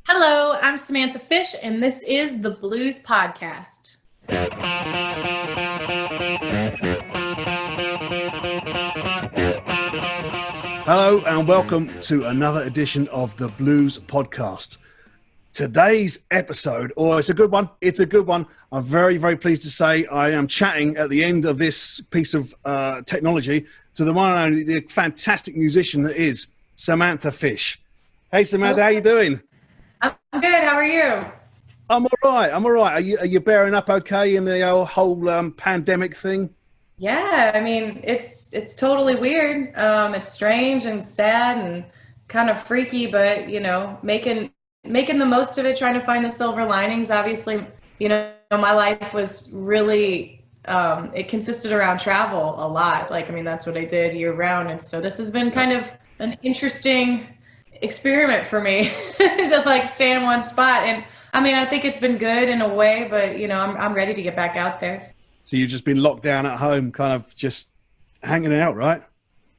Hello, I'm Samantha Fish, and this is the Blues Podcast. Hello, and welcome to another edition of the Blues Podcast. Today's episode, it's a good one. It's a good one. I'm very, very pleased to say I am chatting at the end of this piece of technology to the one and only, the fantastic musician that is Samantha Fish. Hey, Samantha, how you doing? I'm good. How are you? I'm all right. Are you bearing up okay in the whole pandemic thing? Yeah, I mean, it's totally weird. It's strange and sad and kind of freaky, but making the most of it, trying to find the silver linings. Obviously, my life was really it consisted around travel a lot. That's what I did year round, and so this has been kind of an interesting experiment for me to stay in one spot. And I think it's been good in a way, but I'm ready to get back out there. So you've just been locked down at home, kind of just hanging out, right?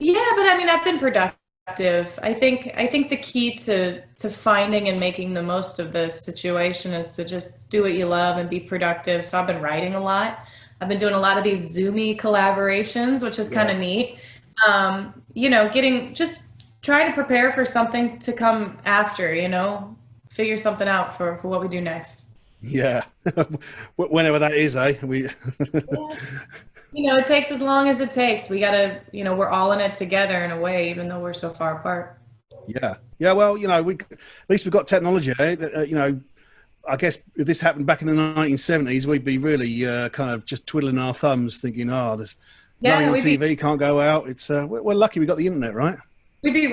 Yeah, but I've been productive. I think the key to finding and making the most of this situation is to just do what you love and be productive. So I've been writing a lot. I've been doing a lot of these Zoomy collaborations, which is kind of neat. Trying to prepare for something to come after, figure something out for what we do next. Yeah. Whenever that is, eh? It takes as long as it takes. We gotta, we're all in it together in a way, even though we're so far apart. Yeah. Yeah. Well, at least we've got technology, eh? I guess if this happened back in the 1970s, we'd be really kind of just twiddling our thumbs thinking, there's nothing on TV, can't go out. It's we're lucky we got the internet, right? We'd be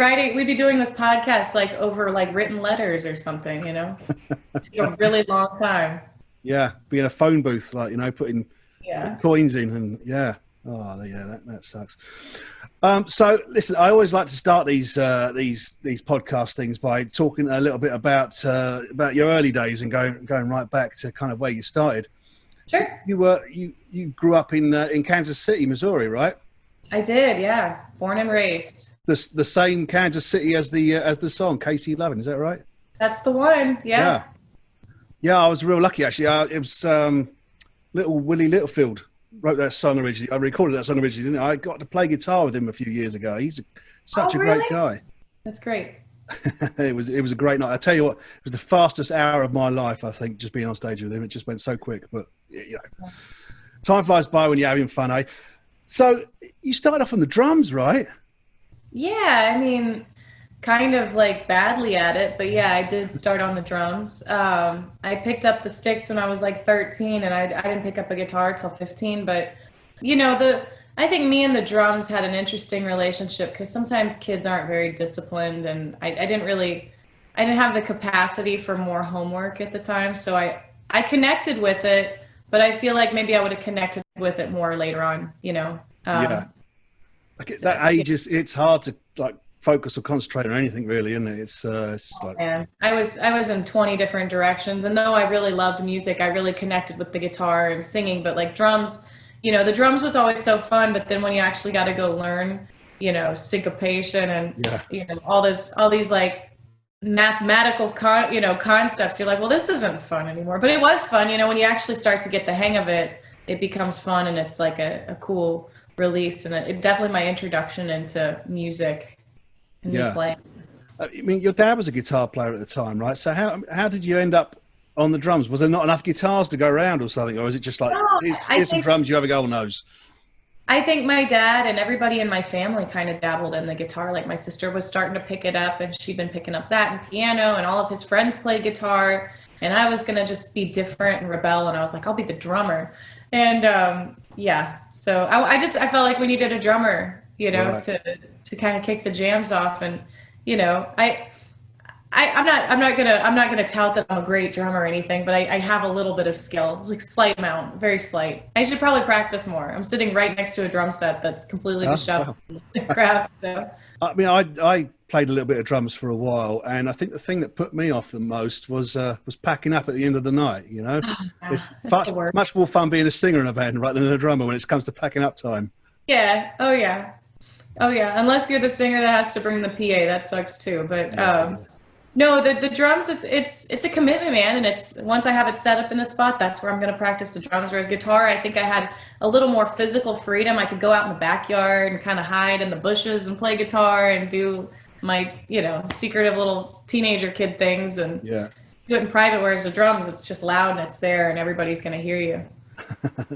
doing this podcast over written letters or something, a really long time. Yeah, be in a phone booth, putting coins in, and that sucks. So listen, I always like to start these podcast things by talking a little bit about your early days and going right back to kind of where you started. Sure. So you grew up in Kansas City, Missouri, right? I did, yeah. Born and raised. The same Kansas City as the song Casey Lovin', is that right? That's the one. Yeah. Yeah, I was real lucky actually. It was little Willie Littlefield wrote that song originally. I recorded that song originally, didn't I? I got to play guitar with him a few years ago. He's such a great guy. That's great. It was a great night. I tell you what, it was the fastest hour of my life, I think, just being on stage with him. It just went so quick, but time flies by when you're having fun, eh? So you started off on the drums, right? Yeah, kind of badly at it, but yeah, I did start on the drums. I picked up the sticks when I was 13, and I didn't pick up a guitar till 15, but I think me and the drums had an interesting relationship because sometimes kids aren't very disciplined, and I didn't have the capacity for more homework at the time, so I connected with it, but I feel like maybe I would have connected with it more later on, yeah. At that age, it's hard to focus or concentrate on anything, really, isn't it? It's man. I was in 20 different directions, and though I really loved music, I really connected with the guitar and singing. But drums, the drums was always so fun. But then when you actually got to go learn, syncopation and all these mathematical concepts, you're like, well, this isn't fun anymore. But it was fun, when you actually start to get the hang of it, it becomes fun, and it's a cool release, and it definitely my introduction into music and me playing. Your dad was a guitar player at the time, right? So how did you end up on the drums? Was there not enough guitars to go around or something, or is it just here's some drums, you have a go on those? I think my dad and everybody in my family kind of dabbled in the guitar. My sister was starting to pick it up, and she'd been picking up that and piano, and all of his friends played guitar, and I was gonna just be different and rebel, and I was like, I'll be the drummer. And so I felt like we needed a drummer, right, to kind of kick the jams off. And I'm not gonna tout that I'm a great drummer or anything, but I have a little bit of skill. It's slight amount, very slight. I should probably practice more. I'm sitting right next to a drum set that's completely disheveled crap. So I played a little bit of drums for a while, and I think the thing that put me off the most was packing up at the end of the night. It's much more fun being a singer in a band rather than a drummer when it comes to packing up time. Yeah. Oh yeah. Unless you're the singer that has to bring the PA, that sucks too. But No, the drums it's a commitment, man, and it's once I have it set up in a spot, that's where I'm going to practice the drums. Whereas guitar, I think I had a little more physical freedom. I could go out in the backyard and kind of hide in the bushes and play guitar and do my, secretive little teenager kid things and Yeah. do it in private. Whereas the drums, it's just loud and it's there and everybody's going to hear you.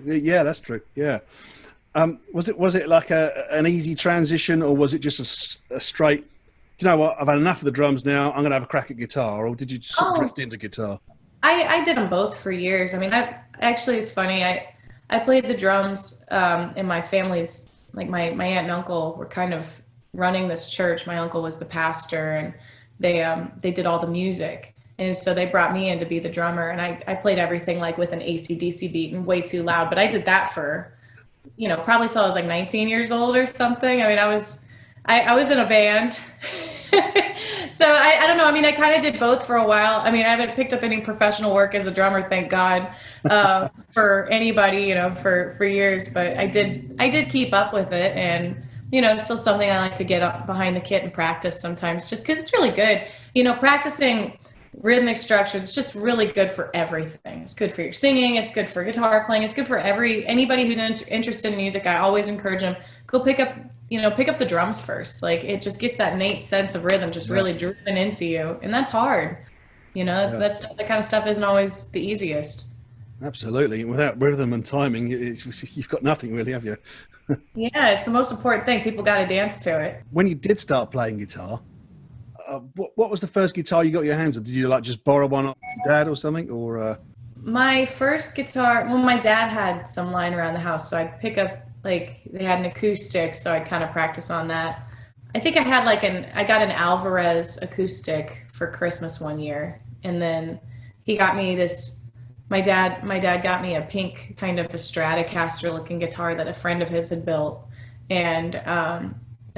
Yeah, that's true. Yeah. Was it like an easy transition, or was it just a straight? Do you know what? I've had enough of the drums now. I'm going to have a crack at guitar, or did you just sort of drift into guitar? I did them both for years. I mean, I actually, it's funny. I played the drums in my family's, like my aunt and uncle were kind of running this church. My uncle was the pastor, and they did all the music. And so they brought me in to be the drummer, and I played everything like with an AC/DC beat and way too loud. But I did that for, probably till I was like 19 years old or something. I mean, I was in a band. So I don't know. I mean, I kind of did both for a while. I mean, I haven't picked up any professional work as a drummer, thank God, for anybody, for years. But I did keep up with it, and still something I like to get up behind the kit and practice sometimes, just because it's really good. Practicing rhythmic structures is just really good for everything. It's good for your singing. It's good for guitar playing. It's good for anybody who's interested in music. I always encourage them, go pick up the drums first. Like, it just gets that innate sense of rhythm just really driven into you. And that's hard. That kind of stuff isn't always the easiest. Absolutely. Without rhythm and timing, you've got nothing really, have you? Yeah, it's the most important thing. People got to dance to it. When you did start playing guitar, what was the first guitar you got your hands on? Did you like just borrow one off your dad or something, or? My first guitar, well, my dad had some lying around the house, so I'd pick up, like, they had an acoustic, so I'd kind of practice on that. I think I got an Alvarez acoustic for Christmas one year, and then he got me my dad got me a pink kind of a Stratocaster looking guitar that a friend of his had built, and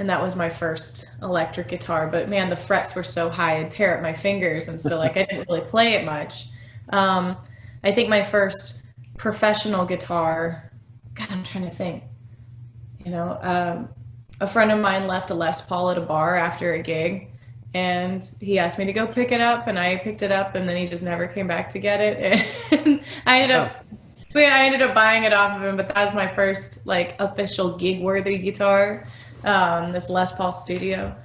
that was my first electric guitar. But man, the frets were so high, I'd tear up my fingers, and so like I didn't really play it much. I think my first professional guitar, God, I'm trying to think. A friend of mine left a Les Paul at a bar after a gig, and he asked me to go pick it up, and I picked it up, and then he just never came back to get it. And I ended up buying it off of him, but that was my first like official gig-worthy guitar, this Les Paul Studio,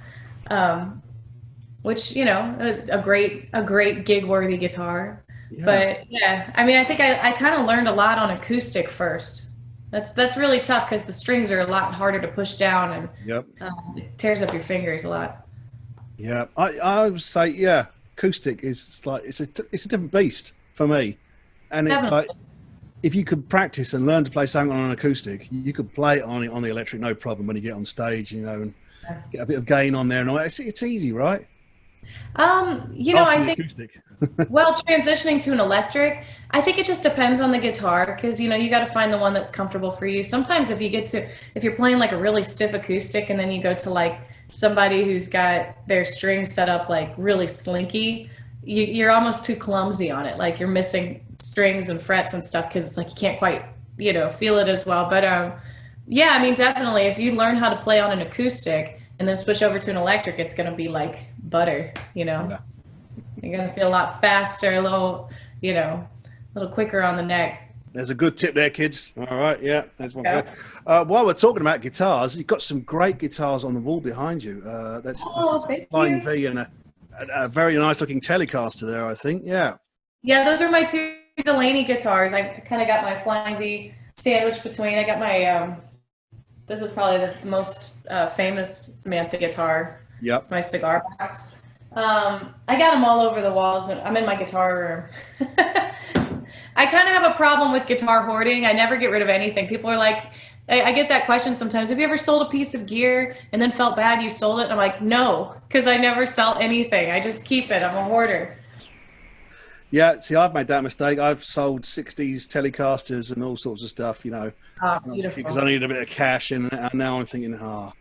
which a great gig-worthy guitar. Yeah. But yeah, I mean, I think I kind of learned a lot on acoustic first. That's really tough because the strings are a lot harder to push down, and it tears up your fingers a lot. Yeah, I would say acoustic is like it's a different beast for me, and it's like if you could practice and learn to play something on an acoustic, you could play it on the electric no problem when you get on stage, and get a bit of gain on there and all that. It's easy, right? I think acoustic. Well, transitioning to an electric, I think it just depends on the guitar, because you got to find the one that's comfortable for you. Sometimes if you're playing like a really stiff acoustic and then you go to like somebody who's got their strings set up like really slinky, you're almost too clumsy on it. Like you're missing strings and frets and stuff because it's like you can't quite feel it as well. But yeah, I mean, definitely if you learn how to play on an acoustic and then switch over to an electric, it's going to be like butter, Yeah. You're going to feel a lot faster, a little quicker on the neck. There's a good tip there, kids. All right, yeah, there's one. Yeah. While we're talking about guitars, you've got some great guitars on the wall behind you. That's Flying V and a very nice looking Telecaster there, I think. Yeah. Yeah, those are my two Delaney guitars. I kind of got my Flying V sandwiched between. I got my this is probably the most famous Samantha guitar. Yep. It's my cigar box. I got them all over the walls. I'm in my guitar room. I kind of have a problem with guitar hoarding. I never get rid of anything. People are like, I get that question sometimes. Have you ever sold a piece of gear and then felt bad you sold it? And I'm like, no, because I never sell anything. I just keep it. I'm a hoarder. Yeah, see, I've made that mistake. I've sold 60s Telecasters and all sorts of stuff, because I needed a bit of cash, and now I'm thinking, I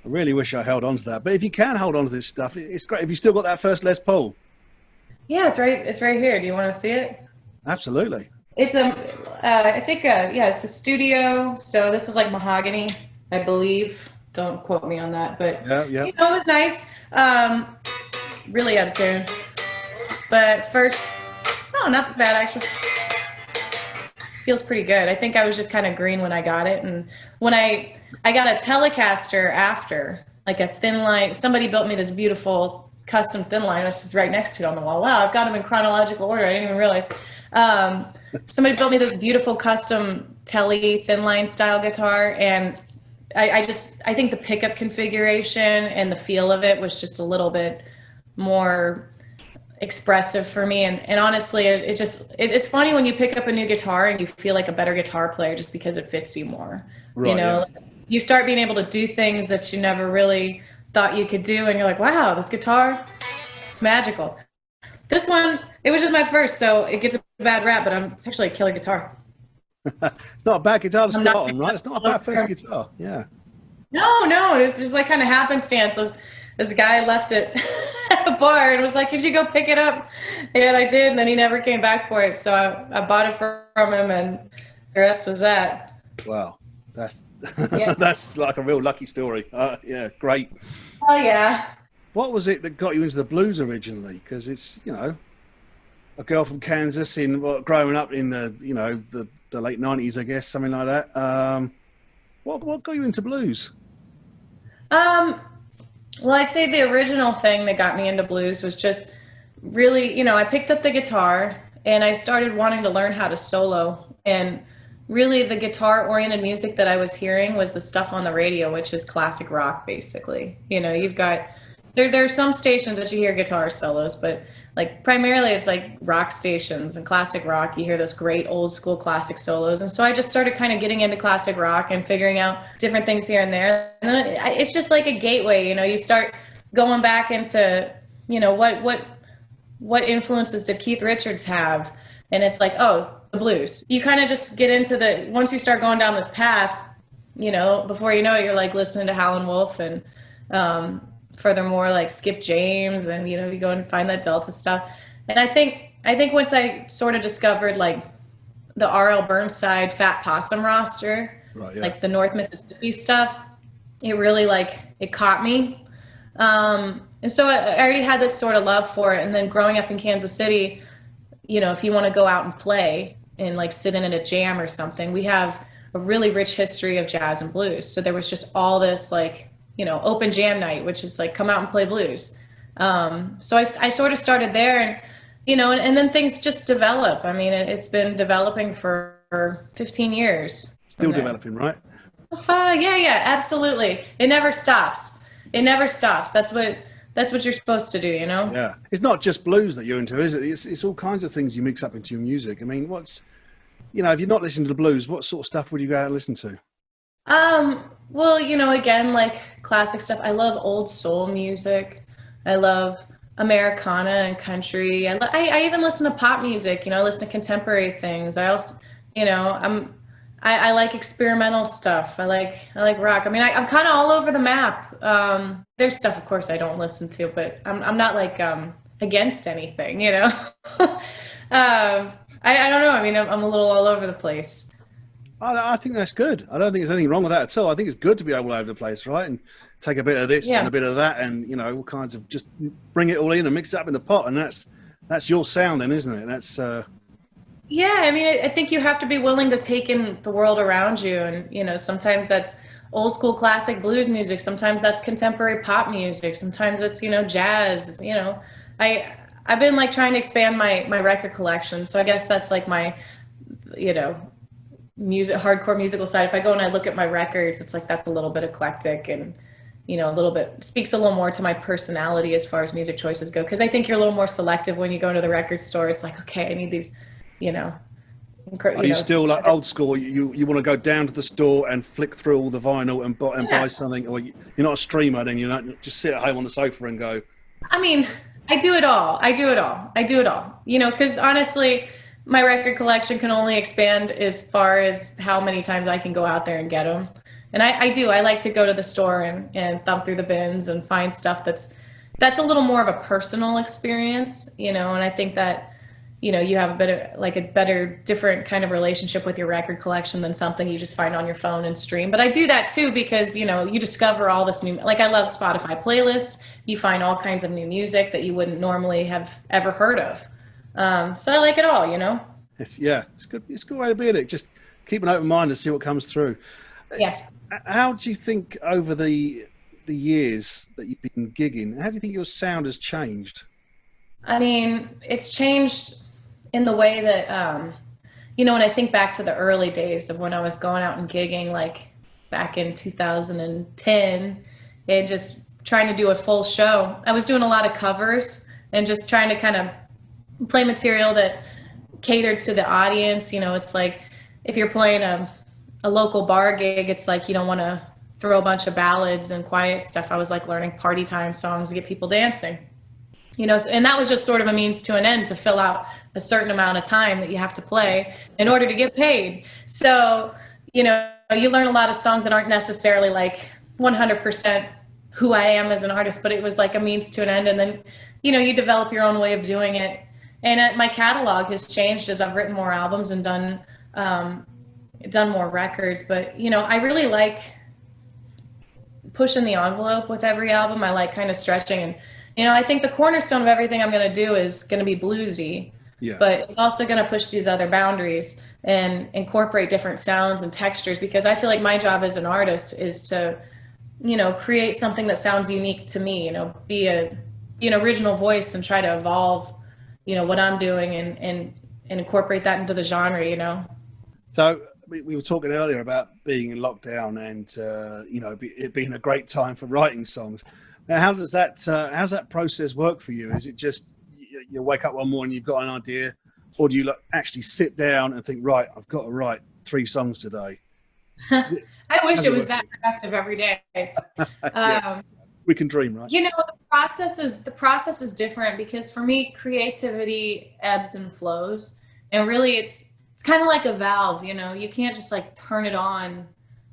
really wish I held on to that. But if you can hold on to this stuff, it's great. Have you still got that first Les Paul? Yeah, it's right here. Do you want to see it? Absolutely. It's it's a studio. So this is like mahogany, I believe. Don't quote me on that, but yeah. it was nice. really out of tune. But first, oh, not bad actually. Feels pretty good. I think I was just kind of green when I got it, and when I got a Telecaster after, like a thin line. Somebody built me this beautiful custom thin line, which is right next to it on the wall. Wow, I've got them in chronological order. I didn't even realize. Somebody built me this beautiful custom Tele thin line style guitar, and I think the pickup configuration and the feel of it was just a little bit more expressive for me, and honestly it's funny when you pick up a new guitar and you feel like a better guitar player just because it fits you more. Right, you know, yeah. You start being able to do things that you never really thought you could do, and you're like, wow, this guitar, it's magical. This one, it was just my first, so it gets a bad rap, but it's actually a killer guitar. It's not a bad guitar to start on, right? It's not a bad first guitar. Yeah. No, it was just like kind of happenstance. This guy left it at a bar and was like, could you go pick it up? And I did, and then he never came back for it. So I bought it from him, and the rest was that. Wow. That's that's like a real lucky story. Yeah, great. Oh, yeah. What was it that got you into the blues originally? Because it's, you know, a girl from Kansas growing up in the, you know, the late 90s, I guess, something like that. What got you into blues? Well, I'd say the original thing that got me into blues was just really, you know, I picked up the guitar and I started wanting to learn how to solo. And really the guitar-oriented music that I was hearing was the stuff on the radio, which is classic rock, basically. You know, you've got, there are some stations that you hear guitar solos, but like primarily it's like rock stations and classic rock. You hear those great old school classic solos. And so I just started kind of getting into classic rock and figuring out different things here and there. And then it's just like a gateway, you know, you start going back into, you know, what influences did Keith Richards have? And it's like, oh, the blues. You kind of just get into once you start going down this path, you know, before you know it, you're like listening to Howlin' Wolf and, furthermore, like Skip James, and, you know, you go and find that Delta stuff. And I think once I sort of discovered like the R.L. Burnside Fat Possum roster, right, yeah, like the North Mississippi stuff, it really it caught me. And so I already had this sort of love for it. And then growing up in Kansas City, you know, if you want to go out and play and like sit in at a jam or something, we have a really rich history of jazz and blues. So there was just all this you know, open jam night, which is like, come out and play blues. So I sort of started there, and, you know, and then things just develop. I mean, it's been developing for 15 years. Still developing, right? Yeah, absolutely. It never stops. It never stops. That's what you're supposed to do, you know? Yeah. It's not just blues that you're into, is it? It's all kinds of things you mix up into your music. I mean, you know, if you're not listening to the blues, what sort of stuff would you go out and listen to? Well, you know, again, like classic stuff. I love old soul music. I love Americana and country. I even listen to pop music, you know, I listen to contemporary things. I also, you know, I like experimental stuff. I like rock. I mean, I'm kind of all over the map. There's stuff, of course, I don't listen to, but I'm not like, against anything, you know? I don't know. I mean, I'm a little all over the place. I think that's good. I don't think there's anything wrong with that at all. I think it's good to be all over the place, right? And take a bit of this and a bit of that, and, you know, all kinds of, just bring it all in and mix it up in the pot. And that's your sound then, isn't it? That's yeah, I mean, I think you have to be willing to take in the world around you. And, you know, sometimes that's old school classic blues music. Sometimes that's contemporary pop music. Sometimes it's, you know, jazz. You know, I've been like trying to expand my record collection. So I guess that's like my, you know, hardcore musical side. If I go and I look at my records, it's like that's a little bit eclectic, and, you know, a little bit speaks a little more to my personality as far as music choices go. Because I think you're a little more selective when you go into the record store. It's like, okay, I need these, you know. Are you still like old school? You want to go down to the store and flick through all the vinyl and buy something, or you're not a streamer? Then you're not just sit at home on the sofa and go. I mean, I do it all. You know, because honestly, my record collection can only expand as far as how many times I can go out there and get them. And I do. I like to go to the store and thumb through the bins and find stuff that's a little more of a personal experience, you know. And I think that, you have a better different kind of relationship with your record collection than something you just find on your phone and stream. But I do that too because you discover all this new, like I love Spotify playlists. You find all kinds of new music that you wouldn't normally have ever heard of. So I like it all. It's good. It's a good way to be in it. Just keep an open mind and see what comes through. Yes. How do you think over the years that you've been gigging, how do you think your sound has changed? I mean, it's changed in the way that, when I think back to the early days of when I was going out and gigging, like back in 2010, and just trying to do a full show, I was doing a lot of covers and just trying to kind of play material that catered to the audience. It's like if you're playing a local bar gig, it's like you don't want to throw a bunch of ballads and quiet stuff. I was like learning party time songs to get people dancing. And that was just sort of a means to an end to fill out a certain amount of time that you have to play in order to get paid. So, you learn a lot of songs that aren't necessarily like 100% who I am as an artist, but it was like a means to an end. And then, you develop your own way of doing it. And my catalog has changed as I've written more albums and done more records. But, I really like pushing the envelope with every album. I like kind of stretching and, I think the cornerstone of everything I'm going to do is going to be bluesy, but it's also going to push these other boundaries and incorporate different sounds and textures, because I feel like my job as an artist is to, create something that sounds unique to me, be an original voice and try to evolve, what I'm doing and incorporate that into the genre. So we were talking earlier about being in lockdown and, it being a great time for writing songs. Now, how's that process work for you? Is it just you wake up one morning, you've got an idea, or do you actually sit down and think, right, I've got to write 3 songs today? I wish it was that productive every day. We can dream, right? The process is different because for me, creativity ebbs and flows, and really it's kind of like a valve. You can't just like turn it on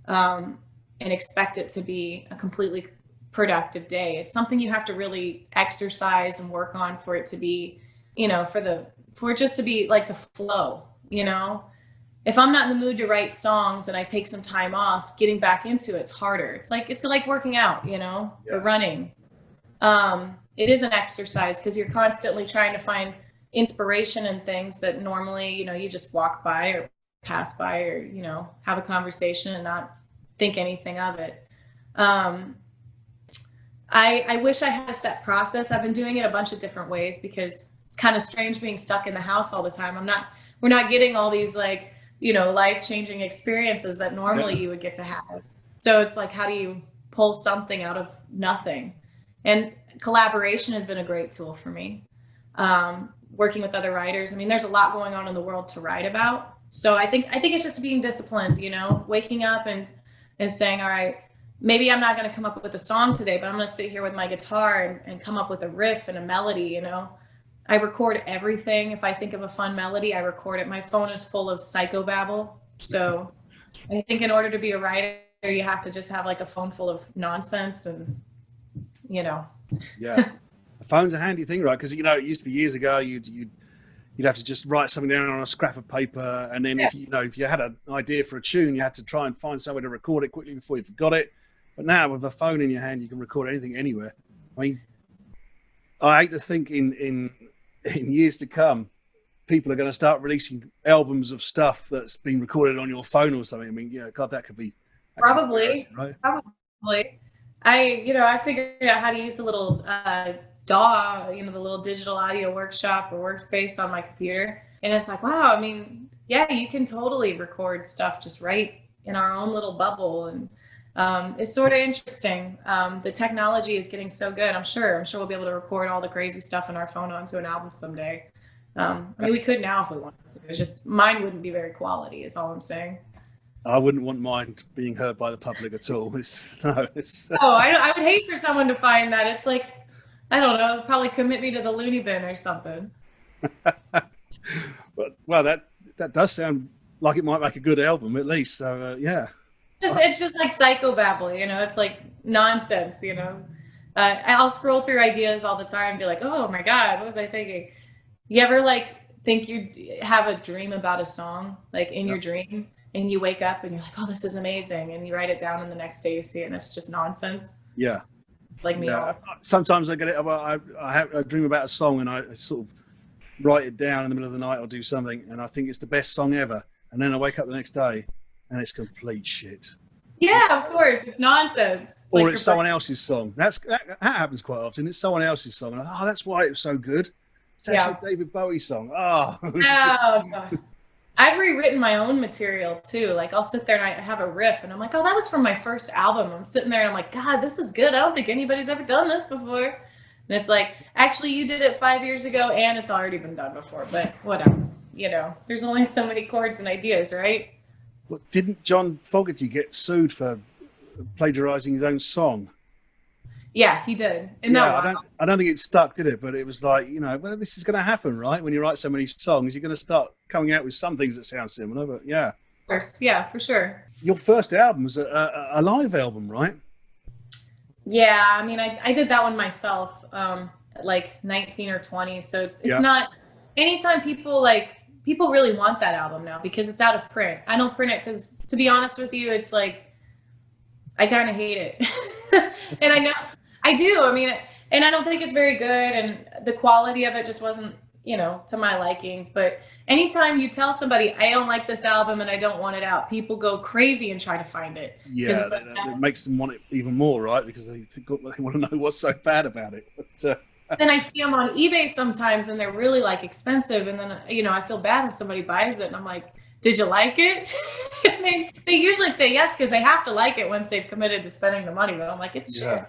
and expect it to be a completely productive day. It's something you have to really exercise and work on for it to be, for it just to be like to flow. If I'm not in the mood to write songs and I take some time off, getting back into it's harder. It's like working out, or running. It is an exercise because you're constantly trying to find inspiration in things that normally, you just walk by or pass by or, have a conversation and not think anything of it. I wish I had a set process. I've been doing it a bunch of different ways because it's kind of strange being stuck in the house all the time. We're not getting all these life-changing experiences that normally you would get to have. So it's like, how do you pull something out of nothing? And collaboration has been a great tool for me. Working with other writers. I mean, there's a lot going on in the world to write about. So I think it's just being disciplined, waking up and saying, all right, maybe I'm not going to come up with a song today, but I'm going to sit here with my guitar and come up with a riff and a melody. I record everything. If I think of a fun melody, I record it. My phone is full of psychobabble. So I think in order to be a writer, you have to just have like a phone full of nonsense and, Yeah. A phone's a handy thing, right? Because, it used to be years ago, you'd have to just write something down on a scrap of paper. And then if you had an idea for a tune, you had to try and find somewhere to record it quickly before you forgot it. But now with a phone in your hand, you can record anything anywhere. I mean, I hate to think in years to come, people are going to start releasing albums of stuff that's been recorded on your phone or something. I mean, God, that could be probably, right? Probably. I figured out how to use the little DAW, the little digital audio workshop or workspace on my computer. And it's like, wow, I mean, yeah, you can totally record stuff just right in our own little bubble. And it's sort of interesting. The technology is getting so good. I'm sure we'll be able to record all the crazy stuff on our phone onto an album someday. I mean, we could now if we wanted to. It's just mine wouldn't be very quality is all I'm saying. I wouldn't want mine being heard by the public at all. I would hate for someone to find that. It's like, I don't know, probably commit me to the loony bin or something. Well, that does sound like it might make a good album at least. So yeah. It's just like psychobabble, it's like nonsense, I'll scroll through ideas all the time and be like, oh my God, what was I thinking? You ever think you have a dream about a song, like in your dream, and you wake up and you're like, oh, this is amazing. And you write it down and the next day you see it and it's just nonsense. Yeah. Like me all. Sometimes I get it. I dream about a song and I sort of write it down in the middle of the night or do something, and I think it's the best song ever. And then I wake up the next day and it's complete shit. Yeah, of course. It's nonsense. It's or it's someone else's song. That happens quite often. It's someone else's song. Like, oh, that's why it was so good. It's actually a David Bowie song. Oh. God. I've rewritten my own material too. Like I'll sit there and I have a riff and I'm like, oh, that was from my first album. I'm sitting there and I'm like, God, this is good. I don't think anybody's ever done this before. And it's like, actually, you did it 5 years ago and it's already been done before. But whatever. You know, there's only so many chords and ideas, right? Well, didn't John Fogerty get sued for plagiarizing his own song? Yeah, he did. And I don't think it stuck, did it? But it was like, you know, well, this is going to happen, right? When you write so many songs, you're going to start coming out with some things that sound similar. But yeah, of course, yeah, for sure. Your first album was a live album, right? Yeah, I mean, I did that one myself, at like 19 or 20. So it's not. Anytime people really want that album now because it's out of print. I don't print it because, to be honest with you, it's like I kind of hate it, and I know. I do. I mean, and I don't think it's very good, and the quality of it just wasn't, you know, to my liking. But anytime you tell somebody, I don't like this album and I don't want it out, people go crazy and try to find it. Yeah, it makes them want it even more, right? Because they want to know what's so bad about it. But, then I see them on eBay sometimes and they're really like expensive. And then, you know, I feel bad if somebody buys it and I'm like, did you like it? And they usually say yes because they have to like it once they've committed to spending the money. But I'm like, it's shit.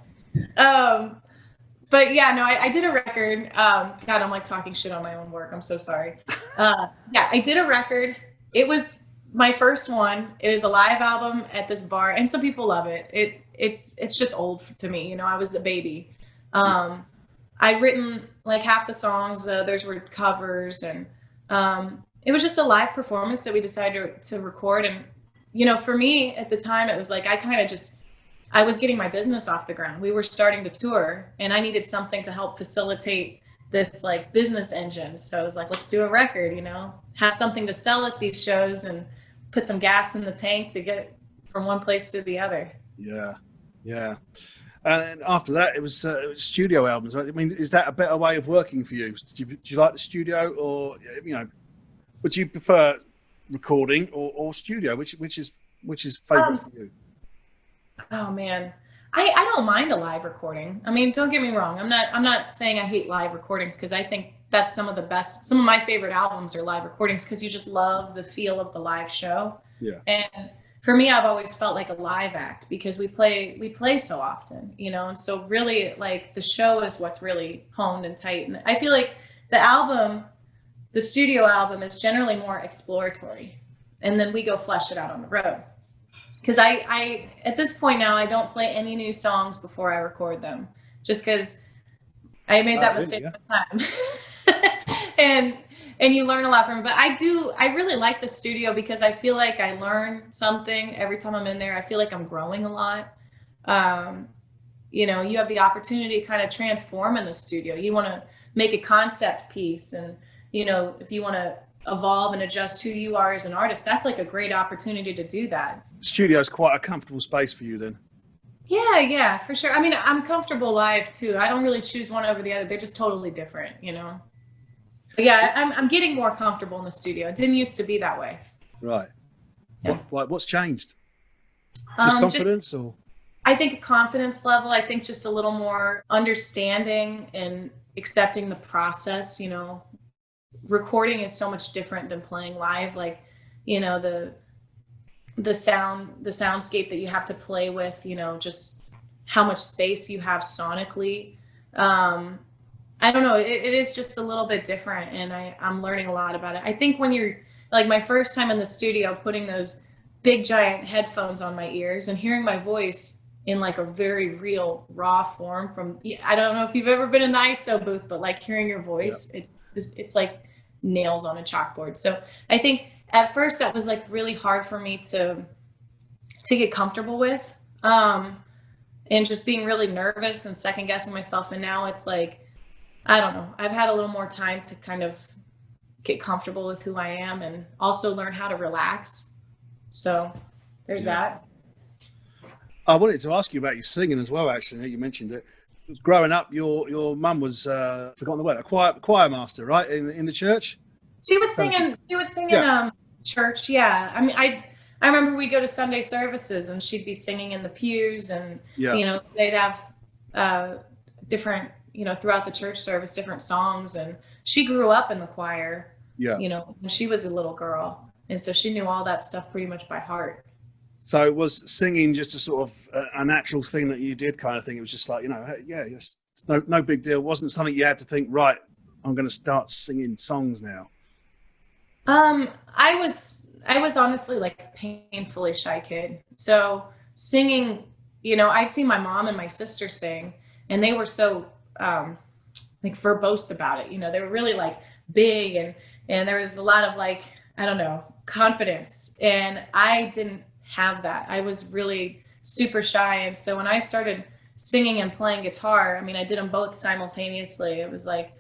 But yeah, no, I did a record. God, I'm like talking shit on my own work. I'm so sorry. Yeah, I did a record. It was my first one. It is a live album at this bar, and some people love it. It's just old to me. You know, I was a baby. I'd written like half the songs. Others were covers, and it was just a live performance that we decided to record. And you know, for me at the time, it was like I was getting my business off the ground. We were starting to tour and I needed something to help facilitate this like business engine. So I was like, let's do a record, you know, have something to sell at these shows and put some gas in the tank to get from one place to the other. Yeah. Yeah. And after that, it was studio albums. Right? I mean, is that a better way of working for you? Do you like the studio, or, you know, would you prefer recording or studio? Which is favorite for you? Oh man, I don't mind a live recording. I mean, don't get me wrong. I'm not saying I hate live recordings because I think that's some of my favorite albums are live recordings because you just love the feel of the live show. Yeah. And for me, I've always felt like a live act because we play so often, you know, and so really like the show is what's really honed and tight. And I feel like the studio album is generally more exploratory, and then we go flesh it out on the road. Because I at this point now, I don't play any new songs before I record them, just because I made that mistake one time. and you learn a lot from it. But I really like the studio because I feel like I learn something every time I'm in there. I feel like I'm growing a lot. You know, you have the opportunity to kind of transform in the studio. You want to make a concept piece, and you know, if you want to evolve and adjust who you are as an artist, that's like a great opportunity to do that. Studio is quite a comfortable space for you then. Yeah, for sure. I mean, I'm comfortable live too. I don't really choose one over the other. They're just totally different, you know. But yeah, I'm getting more comfortable in the studio. It didn't used to be that way. Right. Yeah. What's changed? Just confidence, or? I think a confidence level. I think just a little more understanding and accepting the process. You know, recording is so much different than playing live. Like, you know, the soundscape that you have to play with, you know, just how much space you have sonically. I don't know, it is just a little bit different, and I'm learning a lot about it. I think when you're like my first time in the studio, putting those big giant headphones on my ears and hearing my voice in like a very real raw form from, I don't know if you've ever been in the ISO booth, but like hearing your voice, it's like nails on a chalkboard. So I think at first that was like really hard for me to get comfortable with, and just being really nervous and second guessing myself. And now it's like, I don't know, I've had a little more time to kind of get comfortable with who I am and also learn how to relax. So there's that. I wanted to ask you about your singing as well, actually. You mentioned it. Growing up, your mum was, forgotten the word, a choir master, right? In the church? She was singing church. Yeah. I mean, I remember we'd go to Sunday services and she'd be singing in the pews, and, they'd have different, throughout the church service, different songs. And she grew up in the choir, when she was a little girl. And so she knew all that stuff pretty much by heart. So was singing just a sort of a natural thing that you did kind of thing? It was just like, it's no big deal. It wasn't something you had to think, right, I'm going to start singing songs now. I was honestly like a painfully shy kid. So singing, I've seen my mom and my sister sing, and they were so like verbose about it. They were really like big, and there was a lot of like, I don't know, confidence. And I didn't have that. I was really super shy. And so when I started singing and playing guitar, I mean, I did them both simultaneously. It was like,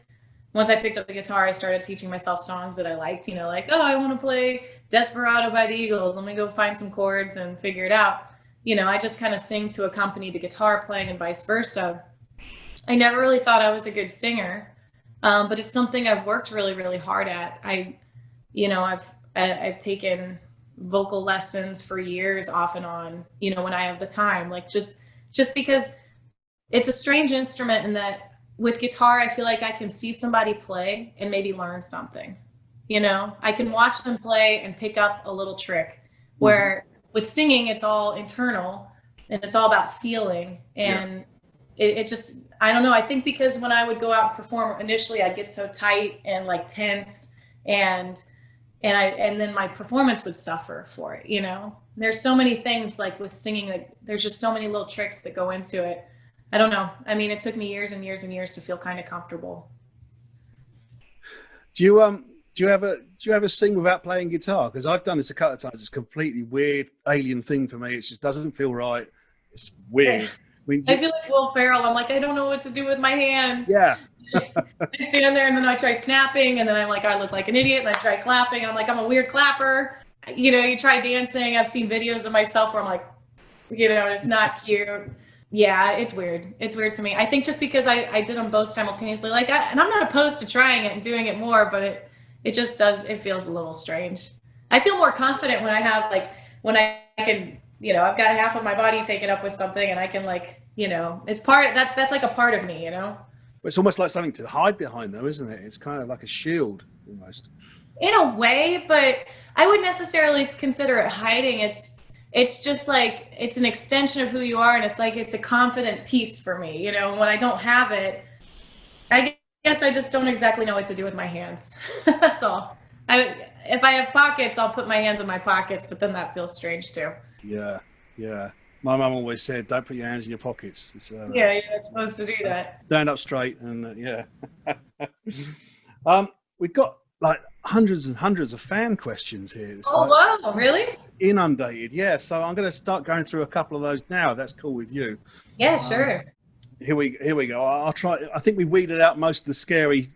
once I picked up the guitar, I started teaching myself songs that I liked, like, oh, I want to play Desperado by the Eagles. Let me go find some chords and figure it out. I just kind of sing to accompany the guitar playing and vice versa. I never really thought I was a good singer, but it's something I've worked really, really hard at. I've taken vocal lessons for years off and on, when I have the time, like just because it's a strange instrument in that with guitar, I feel like I can see somebody play and maybe learn something, I can watch them play and pick up a little trick, where with singing, it's all internal and it's all about feeling. And it just, I don't know. I think because when I would go out and perform initially, I'd get so tight and like tense, and then my performance would suffer for it. There's so many things like with singing, like there's just so many little tricks that go into it. I don't know. I mean, it took me years and years and years to feel kind of comfortable. Do you ever sing without playing guitar? Because I've done this a couple of times. It's a completely weird alien thing for me. It just doesn't feel right. It's weird. I feel like Will Ferrell. I'm like, I don't know what to do with my hands. Yeah. I stand there and then I try snapping, and then I'm like, I look like an idiot, and I try clapping, and I'm like, I'm a weird clapper. You try dancing. I've seen videos of myself where I'm like, it's not cute. Yeah, it's weird. It's weird to me. I think just because I did them both simultaneously, and I'm not opposed to trying it and doing it more, but it just does, it feels a little strange. I feel more confident when I have when I can, I've got half of my body taken up with something, and I can it's that's like a part of me, It's almost like something to hide behind, though, isn't it? It's kind of like a shield, almost. In a way, but I wouldn't necessarily consider it hiding. It's just like, it's an extension of who you are, and it's like, it's a confident piece for me. When I don't have it, I guess I just don't exactly know what to do with my hands. That's all. If I have pockets, I'll put my hands in my pockets, but then that feels strange too. Yeah. My mum always said, don't put your hands in your pockets. You're not supposed to do that. Stand up straight, and we've got like hundreds and hundreds of fan questions here. It's wow, really? Inundated, yeah. So I'm going to start going through a couple of those now, if that's cool with you. Yeah, sure. Here we go. I'll try. I think we weeded out most of the scary,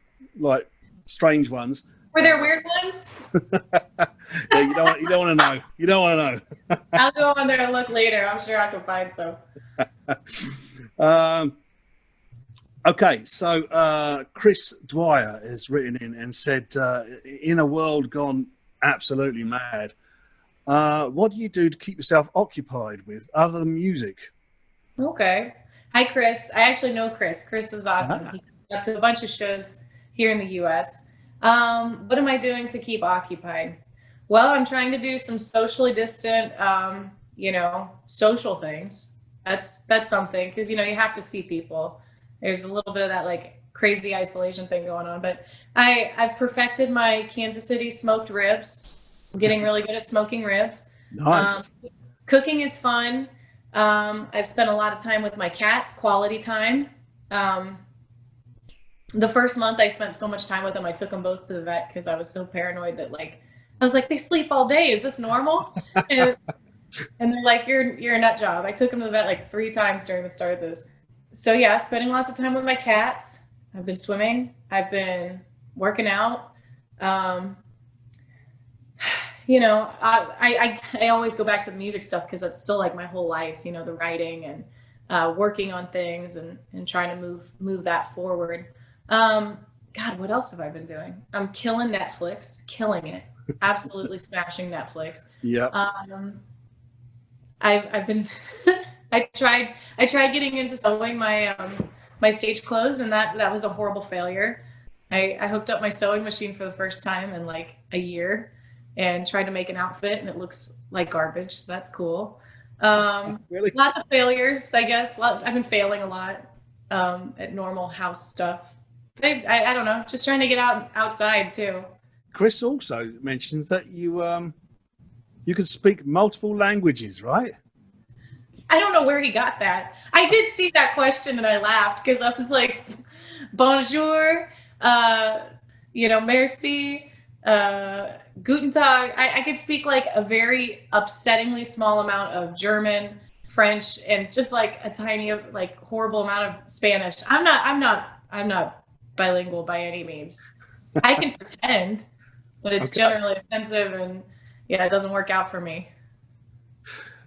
strange ones. Were there weird ones? Yeah, you don't want to know. You don't want to know. I'll go on there and look later. I'm sure I can find some. Okay, so Chris Dwyer has written in and said, in a world gone absolutely mad, what do you do to keep yourself occupied with other than music? Okay. Hi, Chris. I actually know Chris. Chris is awesome. He comes up to a bunch of shows here in the U.S. What am I doing to keep occupied? Well, I'm trying to do some socially distant, social things. That's something, because, you have to see people. There's a little bit of that crazy isolation thing going on, but I've perfected my Kansas City smoked ribs. I'm getting really good at smoking ribs. Nice. Cooking is fun. I've spent a lot of time with my cats, quality time. The first month I spent so much time with them, I took them both to the vet because I was so paranoid that I was like, they sleep all day. Is this normal? And they're like, you're a nut job. I took them to the vet 3 times during the start of this. So yeah, spending lots of time with my cats. I've been swimming. I've been working out. Um, you know, I always go back to the music stuff because that's still like my whole life, you know, the writing and working on things and trying to move that forward. Um, God, what else have I been doing? I'm killing Netflix, killing it, absolutely smashing Netflix. Yep. Um, I've been I tried getting into sewing my stage clothes, and that was a horrible failure. I hooked up my sewing machine for the first time in like a year and tried to make an outfit, and it looks like garbage, so that's cool. Really? Lots of failures, I guess. I've been failing a lot at normal house stuff. I don't know, just trying to get outside too. Chris also mentions that you can speak multiple languages, right? I don't know where he got that. I did see that question and I laughed because I was like, bonjour, uh, you know, merci, guten tag. I could speak like a very upsettingly small amount of German, French, and just like a tiny, like horrible amount of Spanish. I'm not bilingual by any means. I can pretend, but it's Okay. generally offensive and yeah, it doesn't work out for me.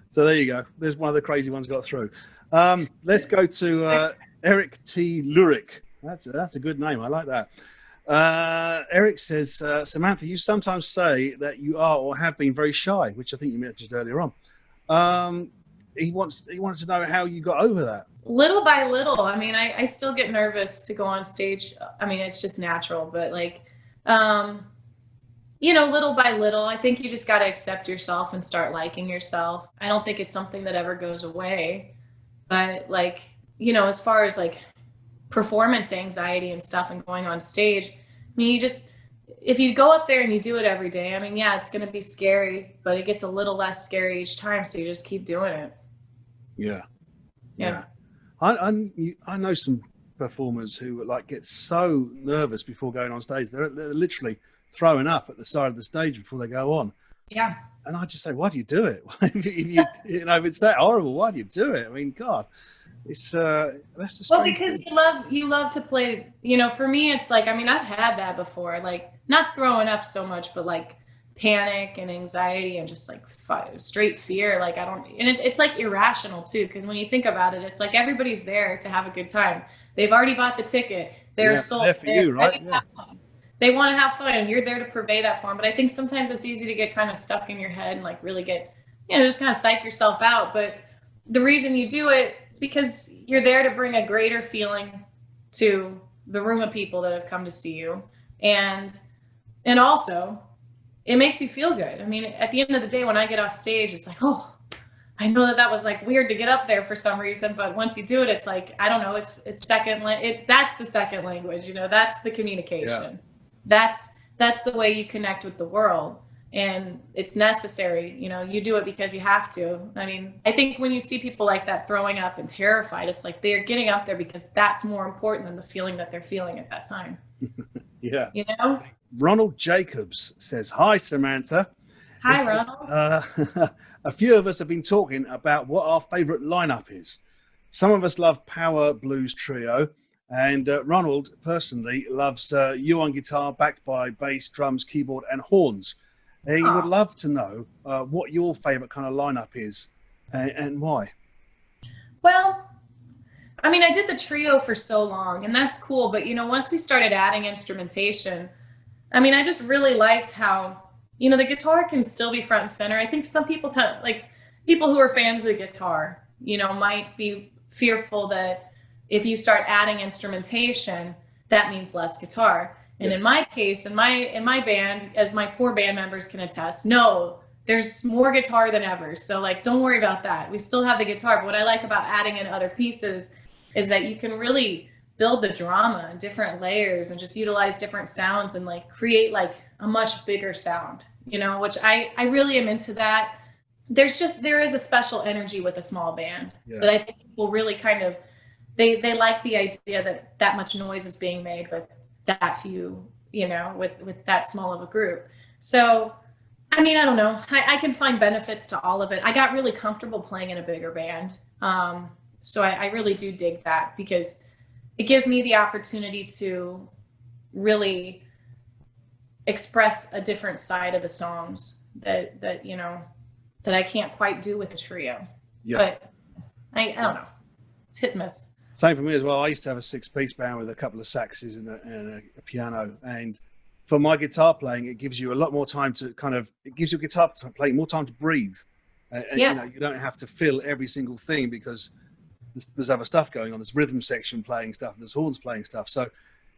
So there you go. There's one of the crazy ones got through. Let's go to Eric T. Lurick. That's a good name. I like that. Eric says, Samantha, you sometimes say that you are or have been very shy, which I think you mentioned earlier on. He wanted to know how you got over that. Little by little. I mean, I still get nervous to go on stage. I mean, it's just natural, but like, um, you know, little by little, I think you just got to accept yourself and start liking yourself. I don't think it's something that ever goes away, but like, you know, as far as like performance anxiety and stuff and going on stage, I mean, if you go up there and you do it every day, I mean, yeah, it's going to be scary, but it gets a little less scary each time. So you just keep doing it. Yeah. Yeah. I know some performers who like get so nervous before going on stage. They're literally throwing up at the side of the stage before they go on. Yeah. And I just say, why do you do it? If it's that horrible, why do you do it? I mean, God, it's that's a Well, strange because thing. you love to play, you know, for me it's like, I mean, I've had that before, like not throwing up so much, but like panic and anxiety and just like straight fear. Like I don't, and it's like irrational too, because when you think about it, it's like everybody's there to have a good time. They've already bought the ticket. They're Yeah, sold. there for They're you, right? ready to Yeah, have fun. They want to have fun, and you're there to purvey that for them. But I think sometimes it's easy to get kind of stuck in your head and like really get, you know, just kind of psych yourself out. But the reason you do it is because you're there to bring a greater feeling to the room of people that have come to see you, and also it makes you feel good. I mean, at the end of the day, when I get off stage, it's like, oh, I know that was like weird to get up there for some reason, but once you do it, it's like, I don't know, it's that's the second language, you know, that's the yeah, communication. That's the way you connect with the world. And it's necessary, you know, you do it because you have to. I mean, I think when you see people like that throwing up and terrified, it's like they're getting up there because that's more important than the feeling that they're feeling at that time. yeah. You know? Ronald Jacobs says, "Hi, Samantha." He Hi, says, Ronald. a few of us have been talking about what our favorite lineup is. Some of us love Power Blues Trio, and Ronald personally loves you on guitar, backed by bass, drums, keyboard, and horns. He would Oh, love to know what your favorite kind of lineup is and why. well, I mean, I did the trio for so long, and that's cool. But you know, once we started adding instrumentation, I mean, I just really liked how, you know, the guitar can still be front and center. I think some people like people who are fans of the guitar, you know, might be fearful that if you start adding instrumentation, that means less guitar. And Yeah, in my case, in my band, as my poor band members can attest, no, there's more guitar than ever. So like, don't worry about that. We still have the guitar. But what I like about adding in other pieces is that you can really build the drama and different layers and just utilize different sounds and like create like a much bigger sound, you know, which I really am into that. There is a special energy with a small band yeah, that I think people really kind of they like the idea that that much noise is being made with that few, you know, with that small of a group. So I mean, I don't know. I can find benefits to all of it. I got really comfortable playing in a bigger band. So I really do dig that because it gives me the opportunity to really express a different side of the songs that you know, that I can't quite do with the trio. Yeah. But I don't know. It's hit and miss. Same for me as well. I used to have a 6-piece band with a couple of saxes and a piano. And for my guitar playing, it gives you a lot more time to it gives your guitar playing more time to breathe. Yeah. You know, you don't have to fill every single thing because there's other stuff going on. There's rhythm section playing stuff. There's horns playing stuff. So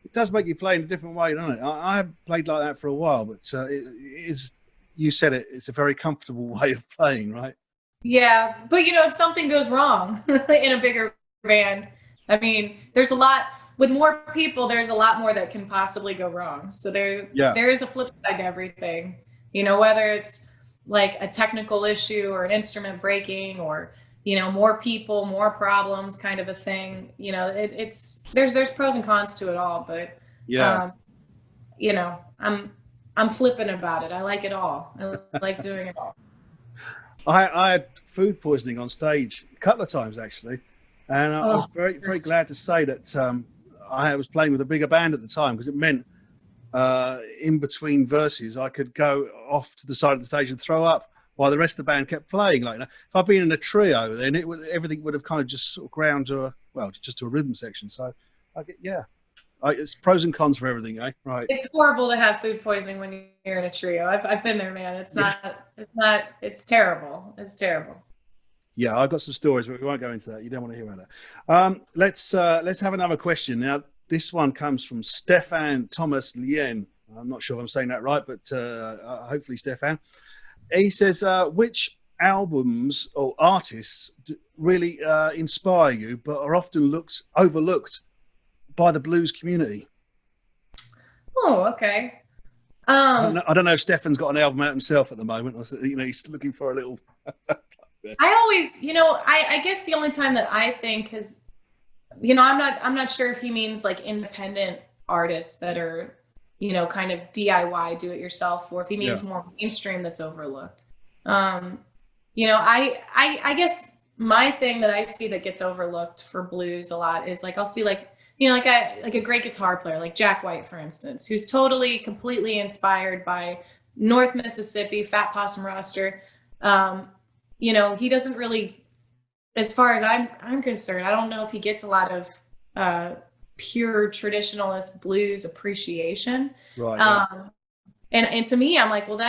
it does make you play in a different way, doesn't it? I have played like that for a while, but it is, you said it, it's a very comfortable way of playing, right? Yeah. But, you know, if something goes wrong in a bigger band, I mean, there's a lot with more people, there's a lot more that can possibly go wrong. So there is a flip side to everything, you know, whether it's like a technical issue or an instrument breaking or, you know, more people, more problems kind of a thing. You know, it's there's pros and cons to it all, but you know, I'm flippant about it. I like it all. I like doing it all. I had food poisoning on stage a couple of times actually, and I was very glad to say that I was playing with a bigger band at the time because it meant in between verses I could go off to the side of the stage and throw up while the rest of the band kept playing like that. If I'd been in a trio, then everything would have kind of just sort of ground to just to a rhythm section. So it's pros and cons for everything, eh? Right. It's horrible to have food poisoning when you're in a trio. I've been there, man. It's terrible. It's terrible. Yeah, I've got some stories, but we won't go into that. You don't want to hear about that. Let's have another question. Now, this one comes from Stefan Thomas Lien. I'm not sure if I'm saying that right, but hopefully Stefan. He says, which albums or artists really inspire you, but are often overlooked by the blues community? Oh, okay. I don't know if Stefan's got an album out himself at the moment. You know, he's looking for a little... I always, you know, I guess the only time that I think has, you know, I'm not sure if he means like independent artists that are, you know, kind of DIY, do it yourself, or if he means more mainstream that's overlooked. You know, I guess my thing that I see that gets overlooked for blues a lot is like, I'll see like, you know, like a great guitar player, like Jack White, for instance, who's totally, completely inspired by North Mississippi, Fat Possum Roster. You know, he doesn't really, as far as I'm concerned, I don't know if he gets a lot of pure traditionalist blues appreciation. Right. And to me, I'm like, well,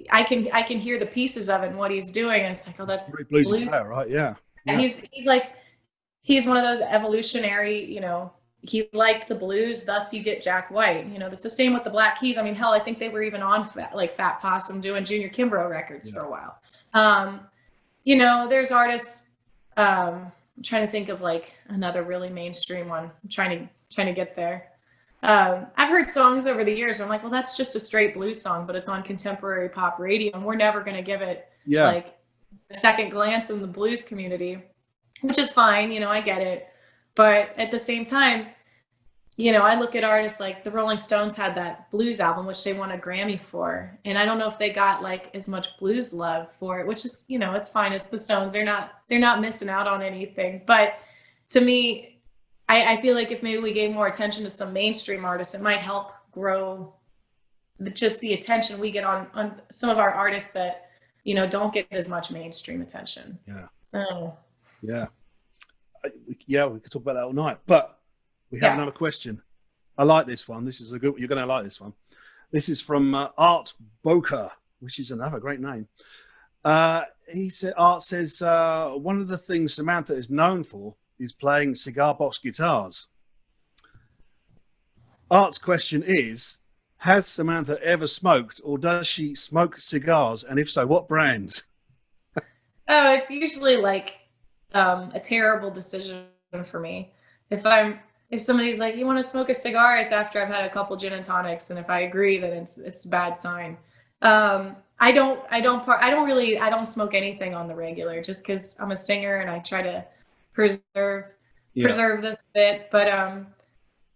I can hear the pieces of it and what he's doing, and it's like, oh, that's blues player, right? Yeah. He's one of those evolutionary, you know, he liked the blues, thus you get Jack White. You know, it's the same with the Black Keys. I mean, hell, I think they were even on Fat Possum doing Junior Kimbrough records for a while. You know, there's artists, I'm trying to think of like another really mainstream one. I'm trying to get there. I've heard songs over the years where I'm like, well, that's just a straight blues song, but it's on contemporary pop radio, and we're never going to give it like a second glance in the blues community, which is fine. You know, I get it. But at the same time, you know, I look at artists like the Rolling Stones had that blues album, which they won a Grammy for. And I don't know if they got like as much blues love for it, which is, you know, it's fine. It's the Stones. They're not missing out on anything. But to me, I feel like if maybe we gave more attention to some mainstream artists, it might help grow just the attention we get on some of our artists that, you know, don't get as much mainstream attention. Yeah. Oh. Yeah. Yeah, we could talk about that all night. But we have another question. I like this one. This is a good. You're going to like this one. This is from Art Boker, which is another great name. Art says one of the things Samantha is known for is playing cigar box guitars. Art's question is: has Samantha ever smoked, or does she smoke cigars? And if so, what brands? Oh, it's usually like a terrible decision for me. If somebody's like, you want to smoke a cigar, it's after I've had a couple gin and tonics, and if I agree, then it's a bad sign. I don't smoke anything on the regular, just because I'm a singer and I try to preserve this a bit. But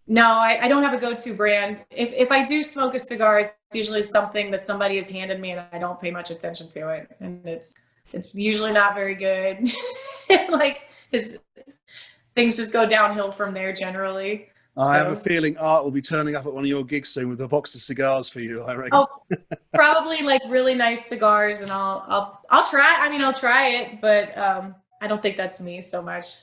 no, I don't have a go-to brand. If I do smoke a cigar, it's usually something that somebody has handed me, and I don't pay much attention to it, and it's usually not very good. Like things just go downhill from there generally. I have a So, feeling Art will be turning up at one of your gigs soon with a box of cigars for you, I reckon. oh, probably like really nice cigars, and I'll try. I mean, I'll try it, but I don't think that's me so much.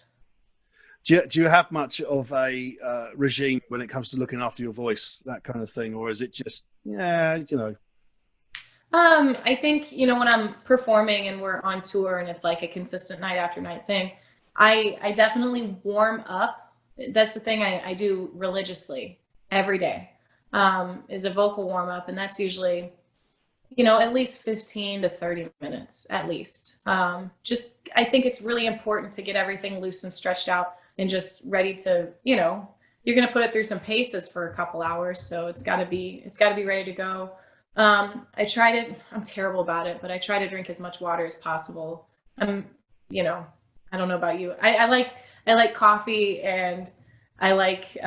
Do you have much of a regime when it comes to looking after your voice, that kind of thing? Or is it just, yeah, you know? I think, you know, when I'm performing and we're on tour and it's like a consistent night after night thing, I definitely warm up. That's the thing I do religiously every day, is a vocal warm up. And that's usually, you know, at least 15 to 30 minutes at least. Just, I think it's really important to get everything loose and stretched out and just ready to, you know, you're going to put it through some paces for a couple hours. So it's got to be ready to go. I'm terrible about it, but I try to drink as much water as possible. I'm, you know, I don't know about you. I like coffee, and I like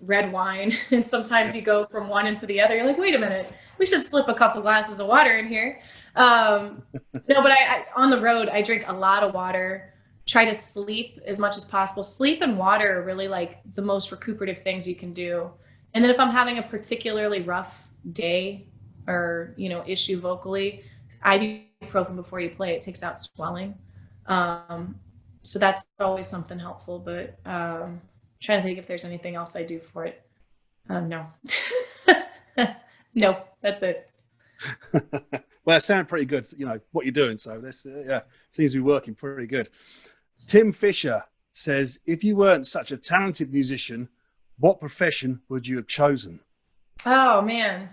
red wine. And sometimes you go from one into the other. You're like, wait a minute, we should slip a couple glasses of water in here. No, but I on the road, I drink a lot of water. Try to sleep as much as possible. Sleep and water are really like the most recuperative things you can do. And then if I'm having a particularly rough day or, you know, issue vocally, ibuprofen before you play. It takes out swelling. So that's always something helpful. But trying to think if there's anything else I do for it. No. No, that's it. Well, it sounds pretty good, you know, what you're doing. So this, yeah, seems to be working pretty good. Tim Fisher says, if you weren't such a talented musician, what profession would you have chosen? Oh man.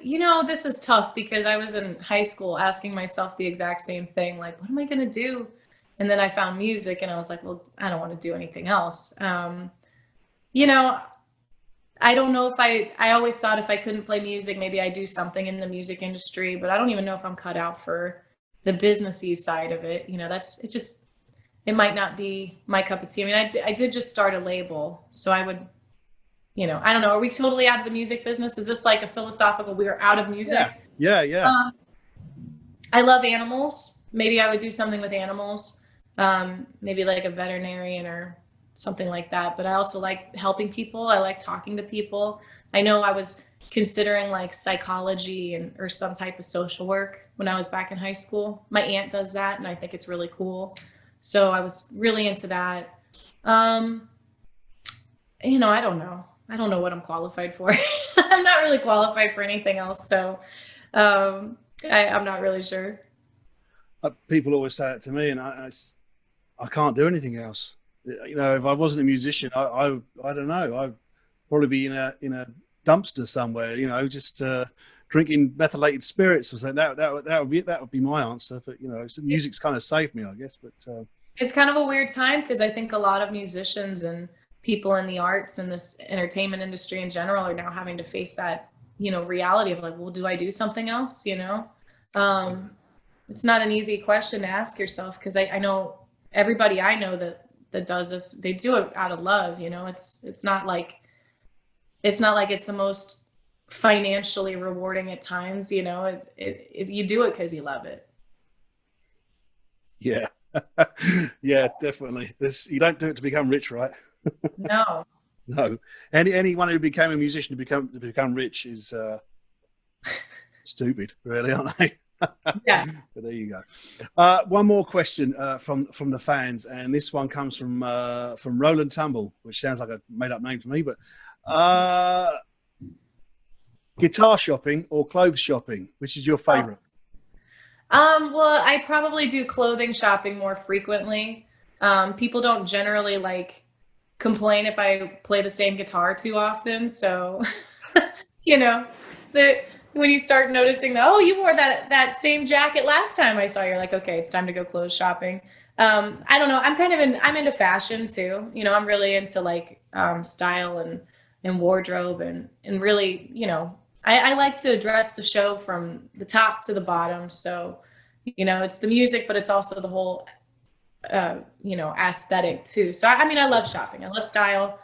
You know, this is tough because I was in high school asking myself the exact same thing, like, what am I gonna do? And then I found music and I was like, well, I don't want to do anything else. You know, I don't know if I always thought if I couldn't play music, maybe I do something in the music industry, but I don't even know if I'm cut out for the businessy side of it. You know, it might not be my cup of tea. I mean, I did just start a label, so I would, you know, I don't know. Are we totally out of the music business? Is this like a philosophical, we are out of music? Yeah. Um, I love animals. Maybe I would do something with animals, maybe like a veterinarian or something like that. But I also like helping people. I like talking to people. I know I was considering like psychology or some type of social work when I was back in high school. My aunt does that, and I think it's really cool. So I was really into that. Um, you know, I don't know. I don't know what I'm qualified for. I'm not really qualified for anything else. So I'm not really sure. People always say it to me, and I can't do anything else. You know, if I wasn't a musician, I don't know. I'd probably be in a dumpster somewhere. You know, just drinking methylated spirits or something. That would be my answer. But you know, so music's kind of saved me, I guess. But It's kind of a weird time because I think a lot of musicians and people in the arts and this entertainment industry in general are now having to face that, you know, reality of like, well, do I do something else? You know, it's not an easy question to ask yourself because I know everybody I know that does this, they do it out of love. You know, it's not like it's the most financially rewarding at times. You know, you do it because you love it. yeah, yeah, definitely. You don't do it to become rich, right? No. No. Anyone who became a musician to become rich is stupid, really, aren't they? Yeah. But there you go. One more question from the fans, and this one comes from Roland Tumble, which sounds like a made-up name to me. But guitar shopping or clothes shopping, which is your favorite? Well, I probably do clothing shopping more frequently. People don't generally like complain if I play the same guitar too often. So, you know, when you start noticing that, oh, you wore that same jacket last time I saw you, you're like, okay, it's time to go clothes shopping. I don't know. I'm into fashion too. You know, I'm really into like style and wardrobe and really, you know, I like to address the show from the top to the bottom. So, you know, it's the music, but it's also the whole you know, aesthetic too. So I mean, I love shopping. I love style.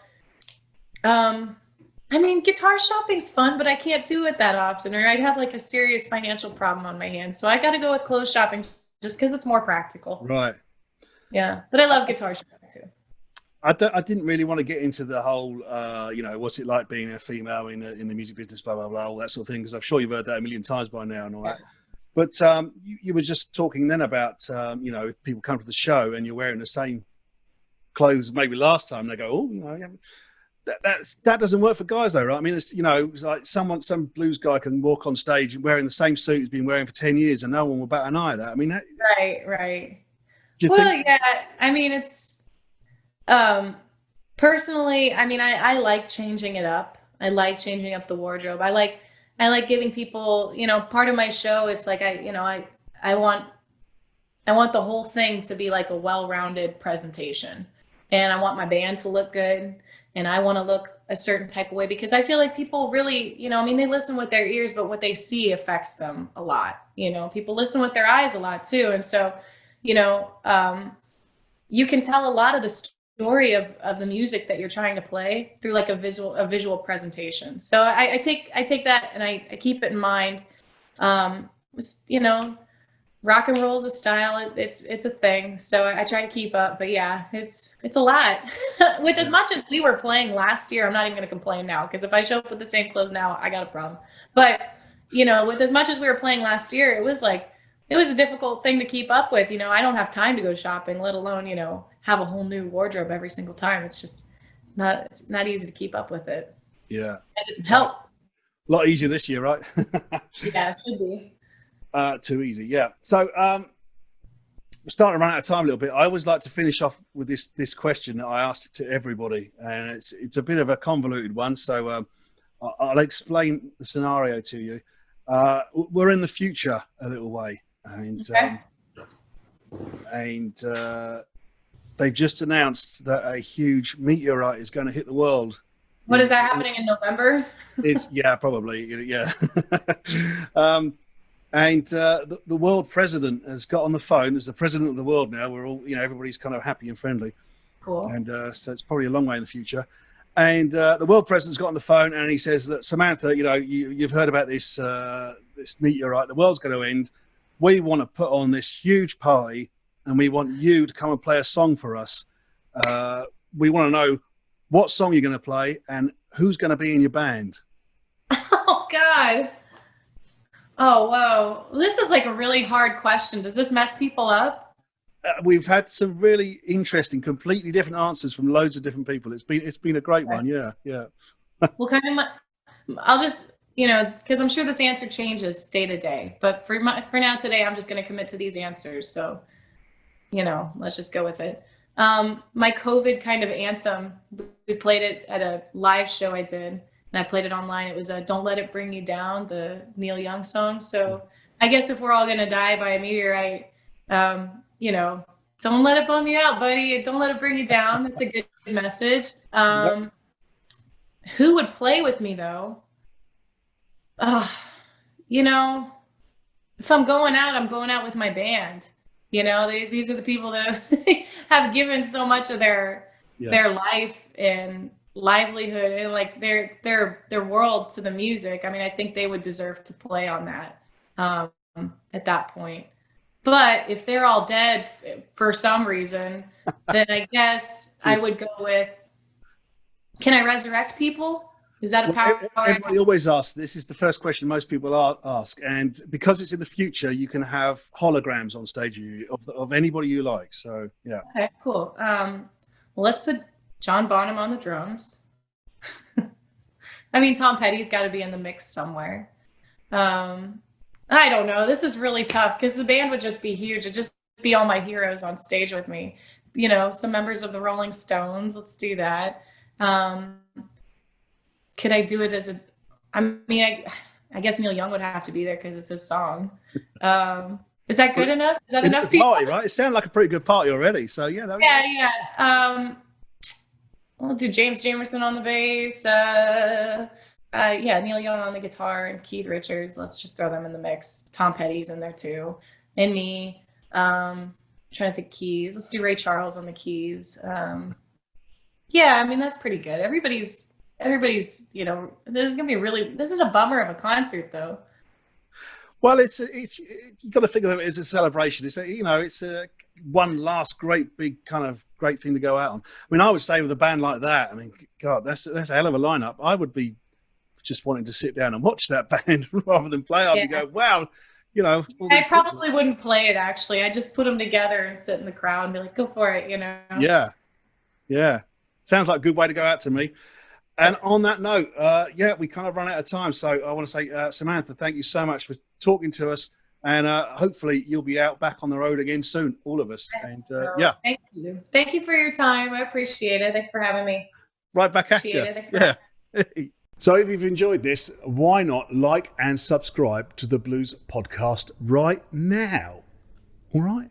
I mean, guitar shopping's fun, but I can't do it that often, or I'd have like a serious financial problem on my hands. So I got to go with clothes shopping just because it's more practical. Right. Yeah, but I love guitar shopping too. I didn't really want to get into the whole, what's it like being a female in the music business, blah, blah, blah, all that sort of thing, because I'm sure you've heard that a million times by now and all that. But you were just talking then about, if people come to the show and you're wearing the same clothes maybe last time, they go, that doesn't work for guys though, right? I mean, it's like some blues guy can walk on stage wearing the same suit he's been wearing for 10 years and no one will bat an eye at that. I mean, Right. Yeah, I mean, it's personally, I mean, I like changing it up. I like changing up the wardrobe. I like giving people, part of my show, it's like I want the whole thing to be like a well-rounded presentation. And I want my band to look good, and I want to look a certain type of way, because I feel like people really, they listen with their ears, but what they see affects them a lot. People listen with their eyes a lot too. And so, you can tell a lot of the story of the music that you're trying to play through like a visual presentation. So I take that and I keep it in mind. Rock and roll is a style. It's a thing. So I try to keep up, but yeah, it's a lot. With as much as we were playing last year, I'm not even going to complain now, because if I show up with the same clothes now, I got a problem. But, with as much as we were playing last year, it was a difficult thing to keep up with. I don't have time to go shopping, let alone, have a whole new wardrobe every single time. It's just it's not easy to keep up with it. Yeah. It doesn't help. A lot easier this year, right? Yeah, it should be. Too easy, yeah. So we're starting to run out of time a little bit. I always like to finish off with this question that I ask to everybody, and it's a bit of a convoluted one. So I'll explain the scenario to you. We're in the future a little way, and they just announced that a huge meteorite is going to hit the world. What is that happening in November? Probably, yeah. And the world president has got on the phone as the president of the world now. We're all, everybody's kind of happy and friendly. Cool. And so it's probably a long way in the future. And the world president's got on the phone and he says that, Samantha, you've heard about this this meteorite. The world's going to end. We want to put on this huge party and we want you to come and play a song for us. We want to know what song you're going to play and who's going to be in your band. Oh, God. Oh, whoa. This is like a really hard question. Does this mess people up? We've had some really interesting, completely different answers from loads of different people. It's been a great one. Yeah. Well, I'll just, because I'm sure this answer changes day to day. But for now today, I'm just going to commit to these answers. So, let's just go with it. My COVID kind of anthem, we played it at a live show I did. And I played it online. It was Don't Let It Bring You Down, the Neil Young song. So I guess if we're all going to die by a meteorite, don't let it bum you out, buddy. Don't let it bring you down. That's a good message. Who would play with me, though? If I'm going out, I'm going out with my band. These are the people that have given so much of their life and livelihood and like their world to the music. I mean, I think they would deserve to play on that at that point. But if they're all dead for some reason, then I guess I would go with, can I resurrect people? Is that a power? Everybody always asks. This is the first question most people ask. And because it's in the future, you can have holograms on stage of anybody you like. So, yeah. Okay, cool. Well, let's put John Bonham on the drums. I mean, Tom Petty's got to be in the mix somewhere. I don't know. This is really tough because the band would just be huge. It'd just be all my heroes on stage with me. Some members of the Rolling Stones. Let's do that. Could I do it as I guess Neil Young would have to be there because it's his song. Is that good enough? Is that enough people? Party, right? It sounded like a pretty good party already. So yeah. Yeah. We'll do James Jamerson on the bass. Neil Young on the guitar and Keith Richards. Let's just throw them in the mix. Tom Petty's in there too, and me. Trying to think keys. Let's do Ray Charles on the keys. That's pretty good. Everybody's. This is gonna be this is a bummer of a concert though. Well, it's you got to think of it as a celebration. It's a one last great great thing to go out on. I mean, I would say with a band like that, I mean, God, that's a hell of a lineup. I would be just wanting to sit down and watch that band rather than play. I'd be going, wow, you know. I probably wouldn't play it, actually. I just put them together and sit in the crowd and be like, go for it, you know? Yeah. Yeah. Sounds like a good way to go out to me. And on that note, we kind of run out of time. So I want to say, Samantha, thank you so much for talking to us. And hopefully you'll be out back on the road again soon, all of us. And Thank you. Thank you for your time. I appreciate it. Thanks for having me. Right back at you. Yeah. So if you've enjoyed this, why not like and subscribe to the Blues Podcast right now? All right.